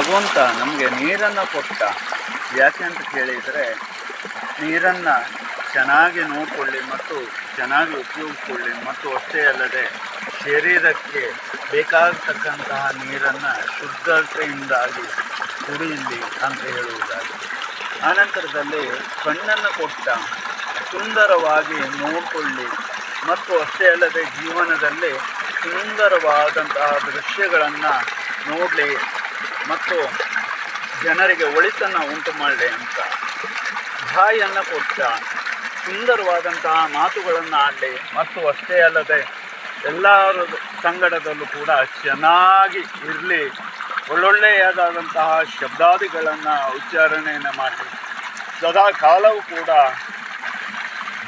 ಭಗವಂತ ನಮಗೆ ನೀರನ್ನು ಕೊಟ್ಟ. ಯಾಕೆ ಅಂತ ಕೇಳಿದರೆ, ನೀರನ್ನು ಚೆನ್ನಾಗಿ ನೋಡಿಕೊಳ್ಳಿ ಮತ್ತು ಚೆನ್ನಾಗಿ ಉಪಯೋಗಿಸ್ಕೊಳ್ಳಿ, ಮತ್ತು ಅಷ್ಟೇ ಅಲ್ಲದೆ ಶರೀರಕ್ಕೆ ಬೇಕಾಗತಕ್ಕಂತಹ ನೀರನ್ನು ಶುದ್ಧತೆಯಿಂದಾಗಿ ಕುಡಿಯಲಿ ಅಂತ ಹೇಳುವುದಾಗಿ. ಆನಂತರದಲ್ಲಿ ಕಣ್ಣನ್ನು ಕೊಟ್ಟ, ಸುಂದರವಾಗಿ ನೋಡಿಕೊಳ್ಳಿ ಮತ್ತು ಅಷ್ಟೇ ಅಲ್ಲದೆ ಜೀವನದಲ್ಲಿ ಸುಂದರವಾದಂತಹ ದೃಶ್ಯಗಳನ್ನು ನೋಡಲಿ ಮತ್ತು ಜನರಿಗೆ ಒಳಿತನ್ನು ಉಂಟು ಮಾಡಲಿ ಅಂತ. ಬಾಯನ್ನು ಕೊಟ್ಟ, ಸುಂದರವಾದಂತಹ ಮಾತುಗಳನ್ನು ಆಡಲಿ ಮತ್ತು ಅಷ್ಟೇ ಅಲ್ಲದೆ ಎಲ್ಲರ ಸಂಗಡದಲ್ಲೂ ಕೂಡ ಚೆನ್ನಾಗಿ ಇರಲಿ, ಒಳ್ಳೊಳ್ಳೆಯದಾದಂತಹ ಶಬ್ದಾದಿಗಳನ್ನು ಉಚ್ಚಾರಣೆಯನ್ನು ಮಾಡಲಿ, ಸದಾ ಕಾಲವೂ ಕೂಡ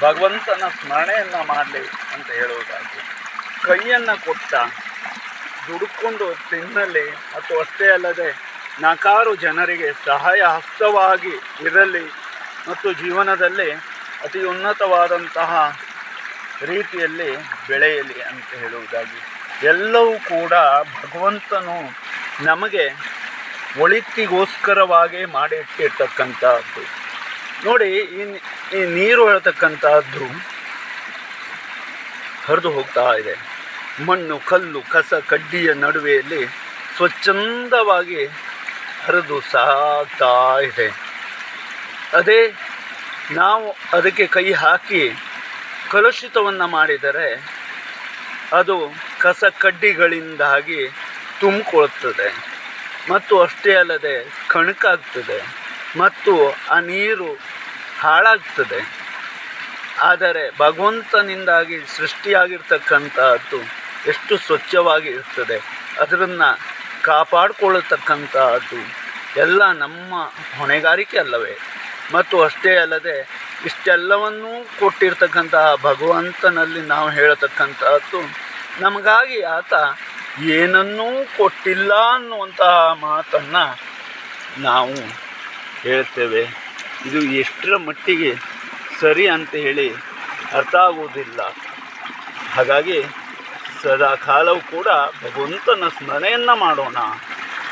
ಭಗವಂತನ ಸ್ಮರಣೆಯನ್ನು ಮಾಡಲಿ ಅಂತ ಹೇಳುವುದಾಗಿ. ಕೈಯನ್ನು ಕೊಟ್ಟ, ದುಡುಕೊಂಡು ತಿನ್ನಲಿ ಮತ್ತು ಅಷ್ಟೇ ಅಲ್ಲದೆ ನಾಲ್ಕಾರು ಜನರಿಗೆ ಸಹಾಯ ಹಸ್ತವಾಗಿ ಇರಲಿ ಮತ್ತು ಜೀವನದಲ್ಲಿ ಅತಿ ಉನ್ನತವಾದಂತಹ ರೀತಿಯಲ್ಲಿ ಬೆಳೆಯಲಿ ಅಂತ ಹೇಳುವುದಾಗಿ. ಎಲ್ಲವೂ ಕೂಡ ಭಗವಂತನು ನಮಗೆ ಒಳಿತಿಗೋಸ್ಕರವಾಗಿ ಮಾಡಿಟ್ಟಿರ್ತಕ್ಕಂಥದ್ದು. ನೋಡಿ, ಈ ನೀರು ಹೇಳ್ತಕ್ಕಂಥದ್ದು ಹರಿದು ಹೋಗ್ತಾ ಇದೆ. ಮಣ್ಣು, ಕಲ್ಲು, ಕಸ, ಕಡ್ಡಿಯ ನಡುವೆಯಲ್ಲಿ ಸ್ವಚ್ಛಂದವಾಗಿ ಹರಿದು ಸಾಗ್ತಾ ಇದೆ. ಅದೇ ನಾವು ಅದಕ್ಕೆ ಕೈ ಹಾಕಿ ಕಲುಷಿತವನ್ನು ಮಾಡಿದರೆ ಅದು ಕಸ ಕಡ್ಡಿಗಳಿಂದಾಗಿ ತುಂಬಿಕೊಳ್ಳುತ್ತದೆ ಮತ್ತು ಅಷ್ಟೇ ಅಲ್ಲದೆ ಕಣಕಾಗ್ತದೆ ಮತ್ತು ಆ ನೀರು ಹಾಳಾಗ್ತದೆ. ಆದರೆ ಭಗವಂತನಿಂದಾಗಿ ಸೃಷ್ಟಿಯಾಗಿರ್ತಕ್ಕಂಥದ್ದು ಎಷ್ಟು ಸ್ವಚ್ಛವಾಗಿ ಇರ್ತದೆ, ಅದನ್ನು ಕಾಪಾಡಿಕೊಳ್ಳತಕ್ಕಂಥದ್ದು ಎಲ್ಲ ನಮ್ಮ ಹೊಣೆಗಾರಿಕೆ ಅಲ್ಲವೇ? ಮತ್ತು ಅಷ್ಟೇ ಅಲ್ಲದೆ ಇಷ್ಟೆಲ್ಲವನ್ನೂ ಕೊಟ್ಟಿರ್ತಕ್ಕಂತಹ ಭಗವಂತನಲ್ಲಿ ನಾವು ಹೇಳತಕ್ಕಂಥದ್ದು, ನಮಗಾಗಿ ಆತ ಏನನ್ನೂ ಕೊಟ್ಟಿಲ್ಲ ಅನ್ನುವಂತಹ ಮಾತನ್ನು ನಾವು ಹೇಳ್ತೇವೆ. ಇದು ಎಷ್ಟರ ಮಟ್ಟಿಗೆ ಸರಿ ಅಂತ ಹೇಳಿ ಅರ್ಥ ಆಗುವುದಿಲ್ಲ. ಹಾಗಾಗಿ ಸದಾ ಕಾಲವೂ ಕೂಡ ಭಗವಂತನ ಸ್ಮರಣೆಯನ್ನು ಮಾಡೋಣ.